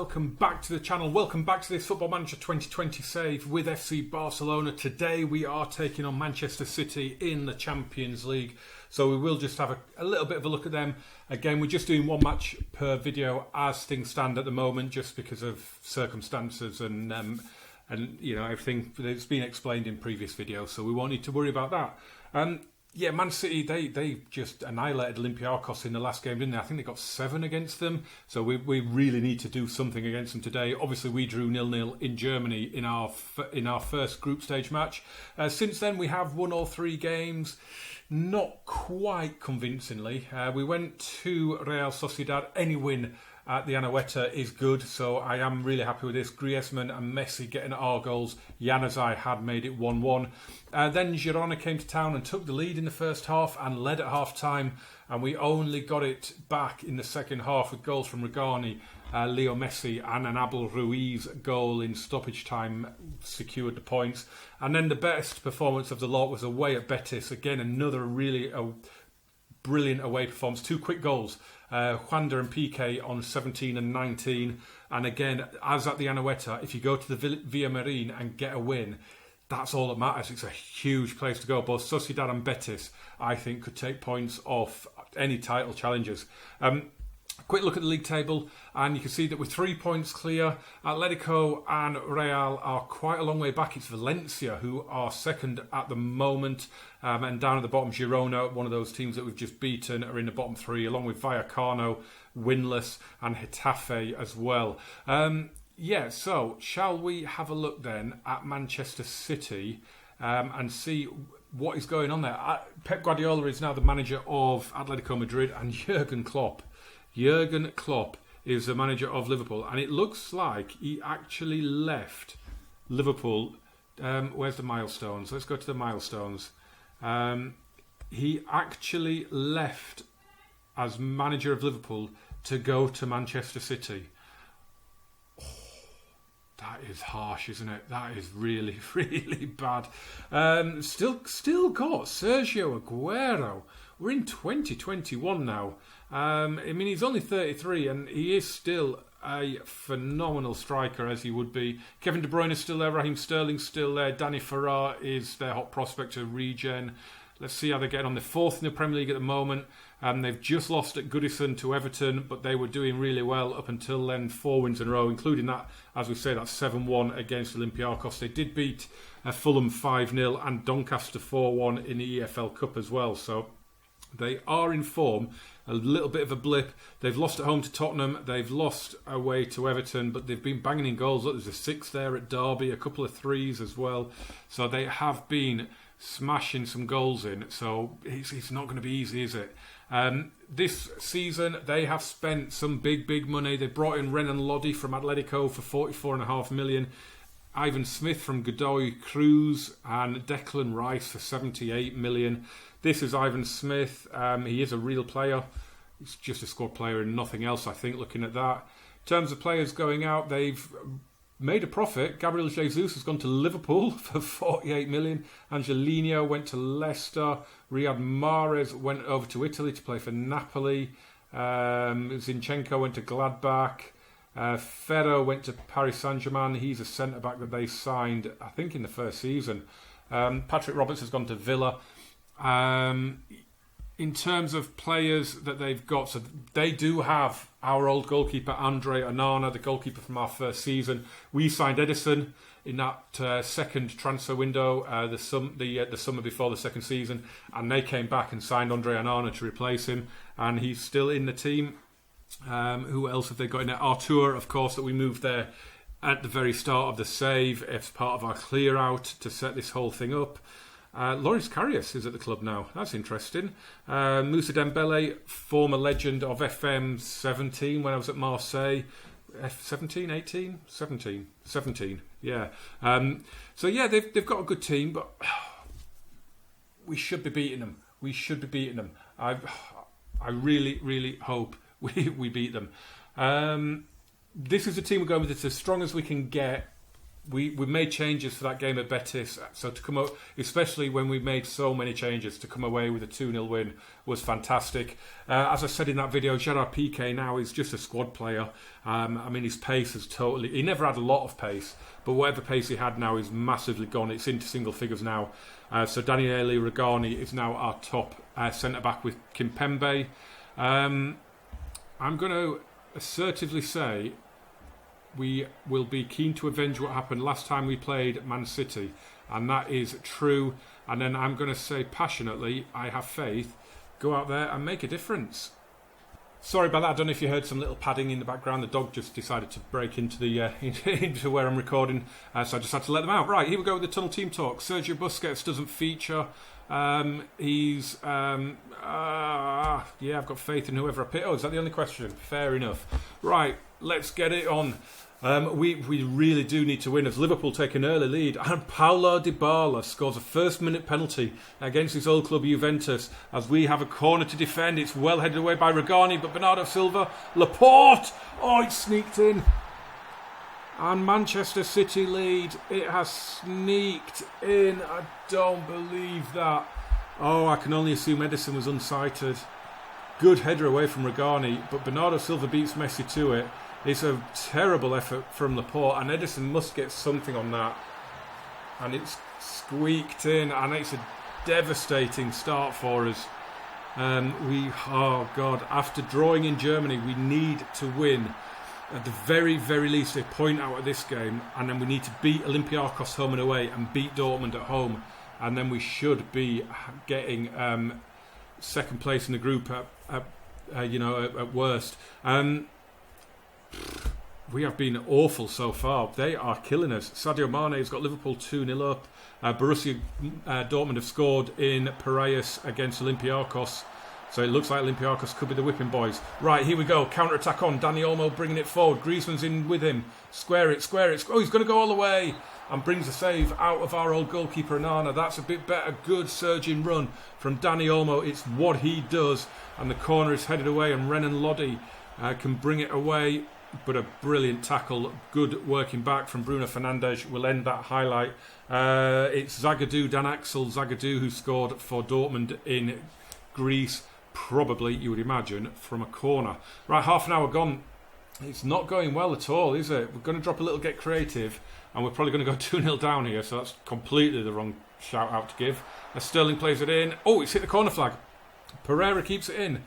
welcome back to the channel. Welcome back to this Football Manager 2020 save with FC Barcelona. Today we are taking on Manchester City in the Champions League. So we will just have a little bit of a look at them. Again, we're just doing one match per video as things stand at the moment, just because of circumstances and you know, everything that's been explained in previous videos. So we won't need to worry about that. Yeah, Man City, they just annihilated Olympiacos in the last game, didn't they? I think they got 7 against them. So we really need to do something against them today. Obviously, we drew 0-0 in Germany in our first group stage match. Since then, we have won all 3 games. Not quite convincingly. We went to Real Sociedad. Any win at the Anoeta is good, so I am really happy with this. Griezmann and Messi getting our goals. Januzaj had made it 1-1. Then Girona came to town and took the lead in the first half and led at half-time, and we only got it back in the second half with goals from Regani, Leo Messi and an Abel Ruiz goal in stoppage time secured the points. And then the best performance of the lot was away at Betis. Again, another really brilliant away performance. 2 quick goals. Juanda and Piqué on 17 and 19. And again, as at the Anoeta, if you go to the Villamarín and get a win, that's all that matters. It's a huge place to go. Both Sociedad and Betis, I think, could take points off any title challengers. Quick look at the league table, and you can see that we're 3 points clear. Atletico and Real are quite a long way back. It's Valencia who are second at the moment, and down at the bottom, Girona, one of those teams that we've just beaten, are in the bottom 3, along with Vallecano, winless, and Getafe as well. Yeah, so shall we have a look then at Manchester City and see what is going on there? Pep Guardiola is now the manager of Atletico Madrid, and Jurgen Klopp is the manager of Liverpool, and it looks like he actually left Liverpool. Where's the milestones? Let's go to the milestones. He actually left as manager of Liverpool to go to Manchester City. That is harsh, isn't it? That is really, really bad. Still got Sergio Aguero. We're in 2021 now. I mean, he's only 33 and he is still a phenomenal striker, as he would be. Kevin De Bruyne is still there. Raheem Sterling's still there. Danny Ferrar is their hot prospect to regen. Let's see how they're getting on. They're 4th in the Premier League at the moment. They've just lost at Goodison to Everton, but they were doing really well up until then. 4 wins in a row, including that, as we say, that 7-1 against Olympiacos. They did beat Fulham 5-0 and Doncaster 4-1 in the EFL Cup as well. So they are in form. A little bit of a blip. They've lost at home to Tottenham. They've lost away to Everton, but they've been banging in goals. Look, there's a 6 there at Derby, a couple of 3s as well. So they have been smashing some goals in. So it's not going to be easy, is it? This season, they have spent some big money. They brought in Renan Lodi from Atletico for $44.5 million. Ivan Smith from Godoy Cruz and Declan Rice for $78 million. This is Ivan Smith. He is a real player. He's just a squad player and nothing else, I think, looking at that. In terms of players going out, they've made a profit. Gabriel Jesus has gone to Liverpool for $48 million. Angelino went to Leicester. Riyad Mahrez went over to Italy to play for Napoli. Zinchenko went to Gladbach. Ferro went to Paris Saint-Germain. He's a centre-back that they signed, I think, in the first season. Patrick Roberts has gone to Villa. In terms of players that they've got, so they do have our old goalkeeper, Andre Onana, the goalkeeper from our first season. We signed Edison in that second transfer window, the summer before the second season, and they came back and signed Andre Onana to replace him, and he's still in the team. Who else have they got in there? Artur, of course, that we moved there at the very start of the save as part of our clear out to set this whole thing up. Loris Karius is at the club now. That's interesting. Moussa Dembele, former legend of FM20 when I was at Marseille. F17, 18? 17, yeah. So yeah, they've got a good team, but we should be beating them. I really hope we beat them. This is a team we're going with. It's as strong as we can get we made changes for that game at Betis, so to come up, especially when we made so many changes, to come away with a 2-0 win was fantastic. As I said in that video, Gerard Piqué now is just a squad player. I mean, his pace has totally... He never had a lot of pace, but whatever pace he had now is massively gone. It's into single figures now. So Daniele Regani is now our top centre-back with Kimpembe. I'm going to assertively say we will be keen to avenge what happened last time we played Man City, and that is true. And then I'm going to say passionately, I have faith, go out there and make a difference. Sorry about that. I don't know if you heard some little padding in the background. The dog just decided to break into the into where I'm recording, so I just had to let them out. Right, here we go with the Tunnel Team Talk. Sergio Busquets doesn't feature. He's yeah, I've got faith in whoever I pick. Oh, is that the only question? Fair enough. Right, let's get it on. We really do need to win as Liverpool take an early lead, and Paulo Dybala scores a first-minute penalty against his old club Juventus as we have a corner to defend. It's well headed away by Regani, but Bernardo Silva, Laporte, oh, it's sneaked in. And Manchester City lead. It has sneaked in. I don't believe that. Oh, I can only assume Edison was unsighted. Good header away from Regani, but Bernardo Silva beats Messi to it. It's a terrible effort from Laporte, and Edison must get something on that. And it's squeaked in, and it's a devastating start for us. Oh God, after drawing in Germany, we need to win at the very, very least a point out of this game, and then we need to beat Olympiacos home and away and beat Dortmund at home, and then we should be getting second place in the group at worst. We have been awful so far. They are killing us. Sadio Mane has got Liverpool 2-0 up. Borussia Dortmund have scored in Piraeus against Olympiacos. So it looks like Olympiacos could be the whipping boys. Right, here we go. Counter-attack on. Dani Olmo bringing it forward. Griezmann's in with him. Square it. Oh, he's going to go all the way. And brings a save out of our old goalkeeper, Onana. That's a bit better. Good surging run from Dani Olmo. It's what he does. And the corner is headed away. And Renan Lodi can bring it away. But a brilliant tackle. Good working back from Bruno Fernandes will end that highlight. It's Zagadou, Dan Axel Zagadou, who scored for Dortmund in Greece. Probably, you would imagine, from a corner. Right, half an hour gone. It's not going well at all, is it? We're going to drop a little Get Creative, and we're probably going to go 2-0 down here, so that's completely the wrong shout out to give. As Sterling plays it in. Oh, it's hit the corner flag. Pereira keeps it in.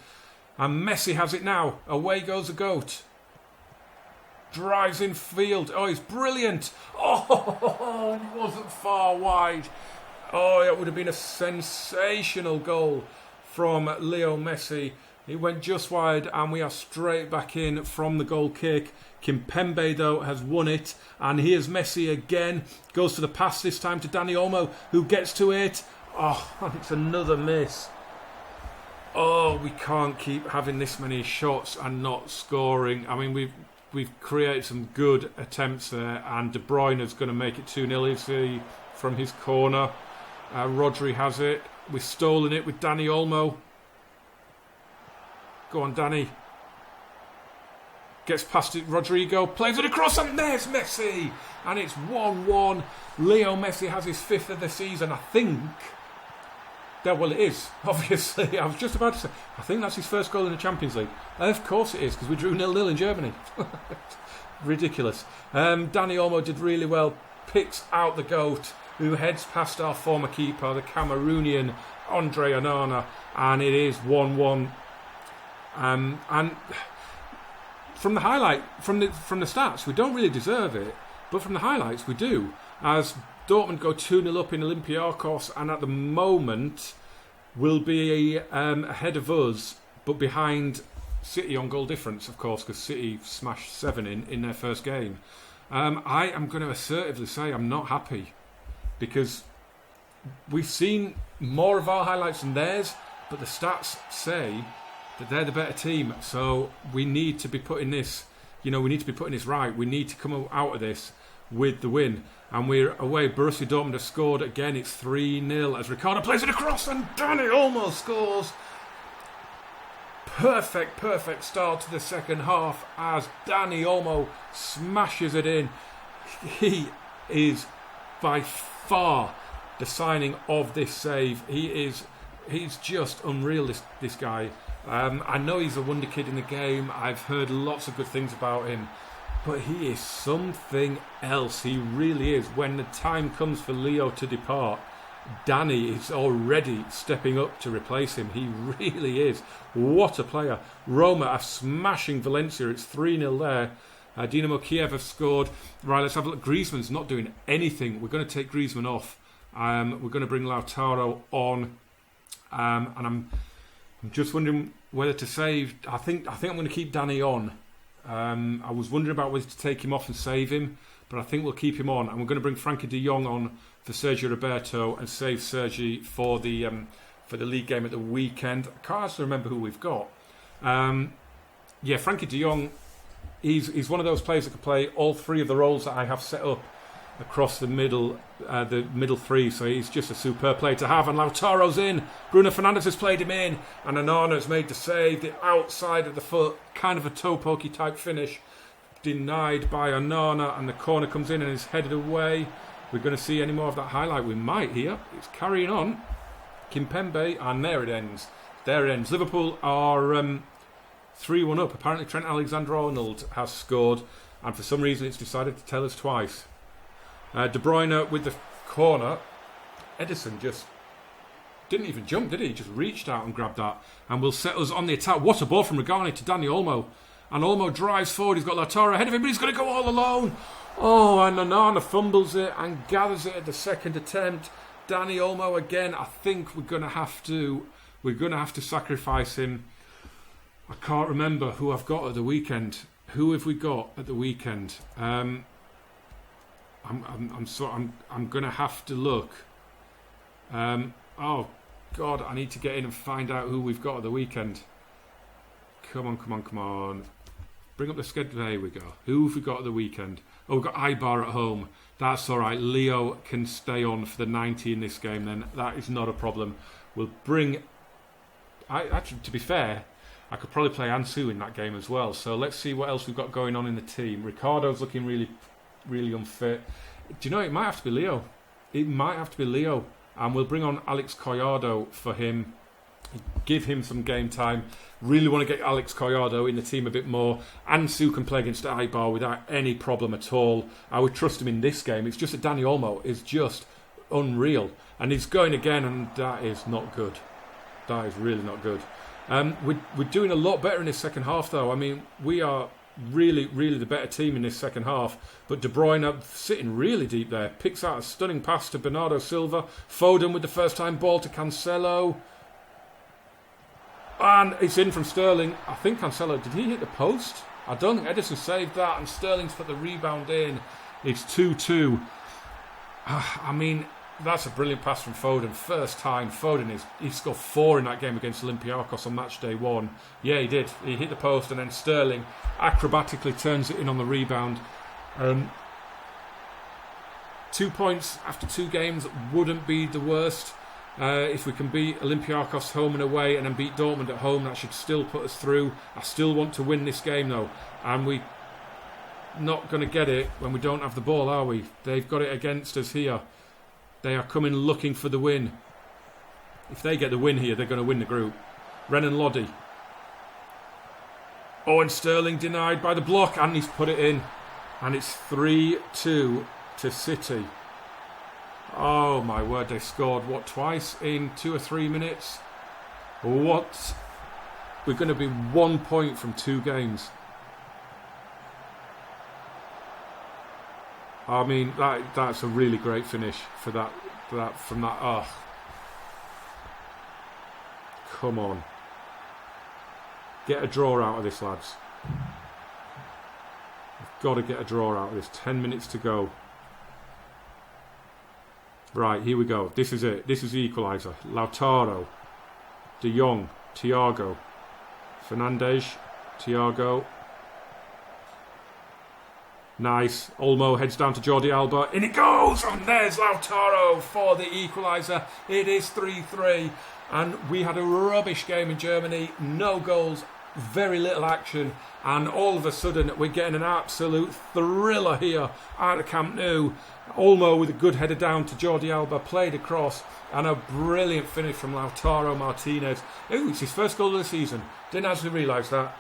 And Messi has it now. Away goes the goat. Drives in field. Oh, he's brilliant. Oh, he wasn't far wide. Oh, it would have been a sensational goal from Leo Messi. He went just wide, and we are straight back in from the goal kick. Kimpembe, though, has won it. And here's Messi again. Goes to the pass, this time to Dani Olmo, who gets to it. Oh, and it's another miss. Oh, we can't keep having this many shots and not scoring. I mean, we've created some good attempts there, and De Bruyne is going to make it 2-0. You see from his corner. Rodri has it. We've stolen it with Dani Olmo. Go on, Dani. Gets past it, Rodrigo. Plays it across, and there's Messi. And it's 1-1. Leo Messi has his fifth of the season, I think. Well, it is, obviously. I was just about to say, I think that's his first goal in the Champions League. Of course it is, because we drew 0-0 in Germany. Ridiculous. Dani Olmo did really well. Picks out the GOAT, who heads past our former keeper, the Cameroonian Andre Onana, and it is 1-1. And from the highlight, from the stats, we don't really deserve it, but from the highlights, we do. As Dortmund go 2-0 up in Olympiacos, and at the moment will be ahead of us, but behind City on goal difference, of course, because City smashed 7 in their first game. I am going to assertively say I'm not happy, because we've seen more of our highlights than theirs, but the stats say that they're the better team. So we need to be putting this, we need to be putting this right. We need to come out of this with the win. And we're away. Borussia Dortmund have scored again. It's 3-0 as Ricardo plays it across, and Dani Olmo scores. Perfect start to the second half as Dani Olmo smashes it in. He is by far the signing of this save. He's just unreal, this guy. I know he's a wonder kid in the game. I've heard lots of good things about him, but he is something else. He really is. When the time comes for Leo to depart, Danny is already stepping up to replace him. He really is. What a player. Roma are smashing Valencia. It's 3-0 there. Dinamo Kiev have scored. Right, let's have a look. Griezmann's not doing anything. We're going to take Griezmann off. We're going to bring Lautaro on. And I'm just wondering whether to save. I think I'm going to keep Danny on. I was wondering about whether to take him off and save him, but I think we'll keep him on. And we're going to bring Frankie de Jong on for Sergio Roberto and save Sergi for the league game at the weekend. I can't actually remember who we've got. Frankie de Jong, he's one of those players that can play all three of the roles that I have set up across the middle three. So he's just a superb player to have. And Lautaro's in. Bruno Fernandes has played him in, and Onana has made the save. The outside of the foot, kind of a toe pokey type finish, denied by Onana, and the corner comes in and is headed away. We're going to see any more of that highlight. We might here. It's carrying on. Kimpembe, and there it ends. Liverpool are 3-1 up. Apparently Trent Alexander-Arnold has scored, and for some reason it's decided to tell us twice. De Bruyne with the corner. Edison just didn't even jump, did he? He just reached out and grabbed that, and will set us on the attack. What a ball from Regani to Dani Olmo. And Olmo drives forward. He's got Lautaro ahead of him, but he's going to go all alone. Oh, and Onana fumbles it and gathers it at the second attempt. Dani Olmo again. I think we're going to have to sacrifice him. I can't remember who I've got at the weekend. Who have we got at the weekend? I'm going to have to look. Oh God, I need to get in and find out who we've got at the weekend. Come on. Bring up the schedule. There we go. Who have we got at the weekend? Oh, we've got Ibar at home. That's all right. Leo can stay on for the 90 in this game then. That is not a problem. We'll bring... Actually, to be fair, I could probably play Ansu in that game as well. So let's see what else we've got going on in the team. Ricardo's looking really, really unfit. Do you know, it might have to be Leo. And we'll bring on Alex Collado for him. Give him some game time. Really want to get Alex Collado in the team a bit more. Ansu can play against Ibar without any problem at all. I would trust him in this game. It's just that Dani Olmo is just unreal. And he's going again, and that is not good. That is really not good. We're doing a lot better in this second half, though. I mean, we are really, really the better team in this second half. But De Bruyne sitting really deep there. Picks out a stunning pass to Bernardo Silva. Foden with the first time ball to Cancelo. And it's in from Sterling. I think Cancelo, did he hit the post? I don't think Edison saved that, and Sterling's put the rebound in. It's 2-2. I mean, that's a brilliant pass from Foden. First time Foden he scored 4 in that game against Olympiacos on Matchday 1. Yeah, he did. He hit the post, and then Sterling acrobatically turns it in on the rebound. 2 points after 2 games wouldn't be the worst. If we can beat Olympiacos home and away and then beat Dortmund at home, that should still put us through. I still want to win this game though, and we're not going to get it when we don't have the ball, are we? They've got it against us here. They are coming looking for the win. If they get the win here, they're going to win the group. Renan Lodi. Oh, and Sterling denied by the block, and he's put it in. And it's 3-2 to City. Oh my word, they scored, twice in 2 or 3 minutes? What? We're going to be 1 point from 2 games. I mean, that's a really great finish for that. Oh. Come on. Get a draw out of this, lads. We've got to get a draw out of this. 10 minutes to go. Right, here we go. This is it. This is the equaliser. Lautaro, De Jong, Thiago, Fernandes, Thiago. Nice. Olmo heads down to Jordi Alba. In it goes! And there's Lautaro for the equaliser. It is 3-3. And we had a rubbish game in Germany. No goals very little action, and all of a sudden we're getting an absolute thriller here out of Camp Nou. Olmo with a good header down to Jordi Alba, played across, and a brilliant finish from Lautaro Martinez. Ooh, it's his first goal of the season. Didn't actually realise that.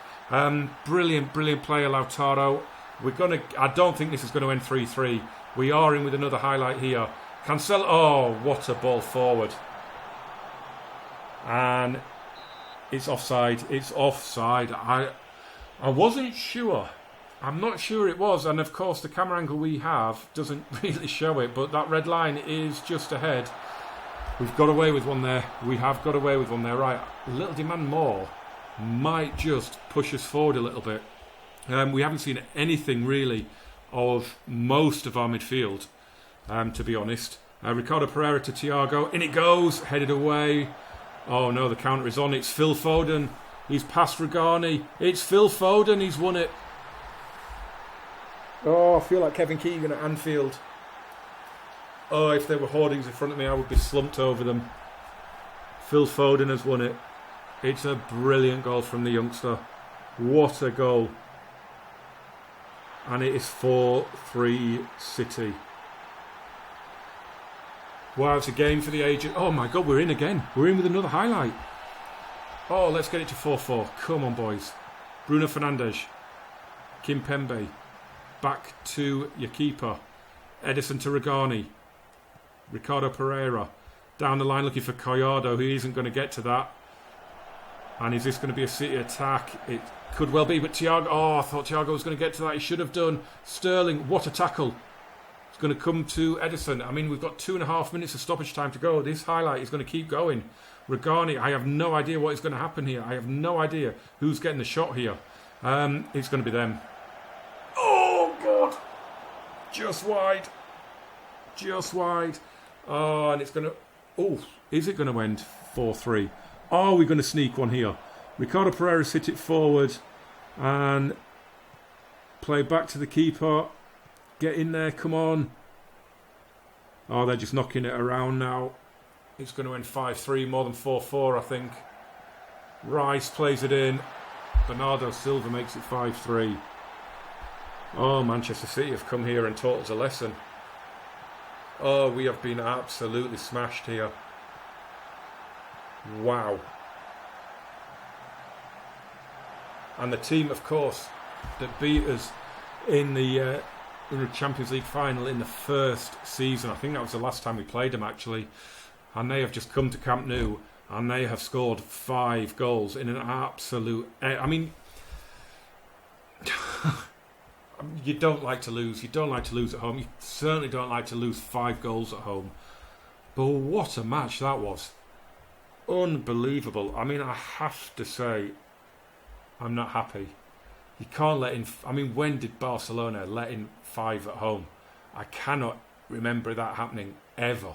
Brilliant player Lautaro. I don't think this is going to end 3-3. We are in with another highlight here. Cancelo, oh, what a ball forward. And it's offside. I wasn't sure. I'm not sure it was. And of course, the camera angle we have doesn't really show it. But that red line is just ahead. We've got away with one there. We have got away with one there. Right, a little demand more might just push us forward a little bit. We haven't seen anything really of most of our midfield, to be honest. Ricardo Pereira to Thiago. In it goes. Headed away. Oh no, the counter is on. It's Phil Foden. He's past Regani. It's Phil Foden. He's won it. Oh, I feel like Kevin Keegan at Anfield. Oh, if there were hoardings in front of me, I would be slumped over them. Phil Foden has won it. It's a brilliant goal from the youngster. What a goal. And it is 4-3 City. Wow, it's a game for the agent. Oh my God, we're in again. We're in with another highlight. Oh, let's get it to 4-4. Come on, boys. Bruno Fernandes. Kimpembe. Back to your keeper. Edison to Regani. Ricardo Pereira. Down the line looking for Collado, who isn't going to get to that. And is this going to be a City attack? It could well be, but Thiago... Oh, I thought Thiago was going to get to that. He should have done. Sterling, what a tackle. It's going to come to Edison. I mean, we've got 2.5 minutes of stoppage time to go. This highlight is going to keep going. Regani, I have no idea what is going to happen here. I have no idea who's getting the shot here. It's going to be them. Oh, God. Just wide. Oh, and it's going to... Oh, is it going to end 4-3? Are we going to sneak one here? Ricardo Pereira hit it forward and play back to the keeper. Get in there, come on. Oh, they're just knocking it around now. It's going to end 5-3, more than 4-4, I think. Rice plays it in. Bernardo Silva makes it 5-3. Oh, Manchester City have come here and taught us a lesson. Oh, we have been absolutely smashed here. Wow. And the team, of course, that beat us in the Champions League final in the first season. I think that was the last time we played them, actually. And they have just come to Camp Nou and they have scored 5 goals in an absolute... I mean, you don't like to lose. You don't like to lose at home. You certainly don't like to lose 5 goals at home. But what a match that was. Unbelievable. I mean, I have to say, I'm not happy. You can't let in... I mean, when did Barcelona let in 5 at home? I cannot remember that happening ever.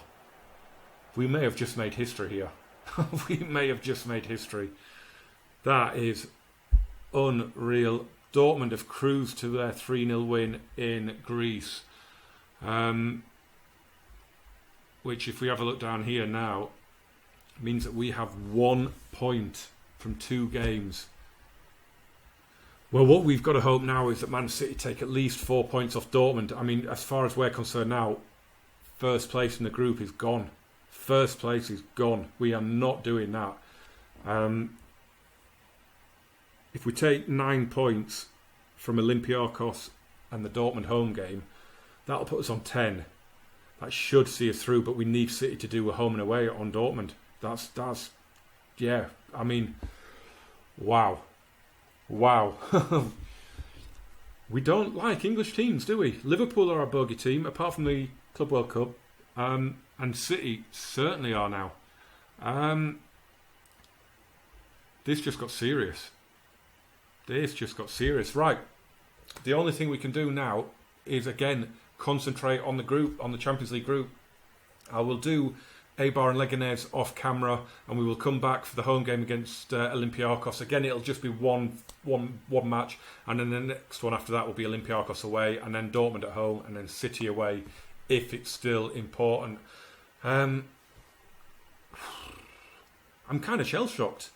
We may have just made history here. We may have just made history. That is unreal. Dortmund have cruised to their 3-0 win in Greece. Which, if we have a look down here now, means that we have 1 point from 2 games. Well, what we've got to hope now is that Man City take at least 4 points off Dortmund. I mean, as far as we're concerned now, first place in the group is gone. First place is gone. We are not doing that. If we take 9 points from Olympiacos and the Dortmund home game, that'll put us on 10. That should see us through, but we need City to do a home and away on Dortmund. That's yeah, I mean, wow. We don't like English teams, do we? Liverpool are our bogey team, apart from the Club World Cup, and City certainly are now. This just got serious. Right, the only thing we can do now is, again, concentrate on the group, on the Champions League group. I will do Eibar and Leganés off camera, and we will come back for the home game against Olympiacos. Again, it'll just be one match, and then the next one after that will be Olympiacos away, and then Dortmund at home, and then City away, if it's still important. I'm kind of shell-shocked.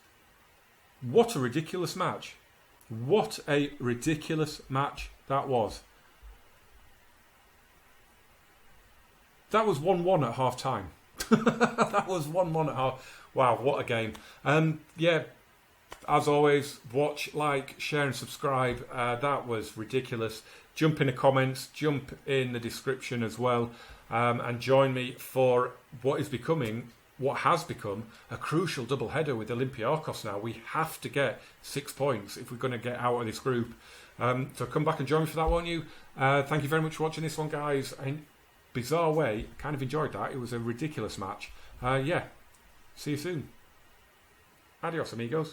What a ridiculous match. What a ridiculous match that was. That was 1-1 at half time. That was 1-1 at half. Wow, what a game. Yeah, as always, watch, like, share and subscribe. That was ridiculous. Jump in the comments, jump in the description as well, and join me for what has become a crucial double header with Olympiacos now. We have to get 6 points if we're going to get out of this group. So come back and join me for that, won't you? Thank you very much for watching this one, guys. In bizarre way, kind of enjoyed that. It was a ridiculous match. Yeah, see you soon. Adios, amigos.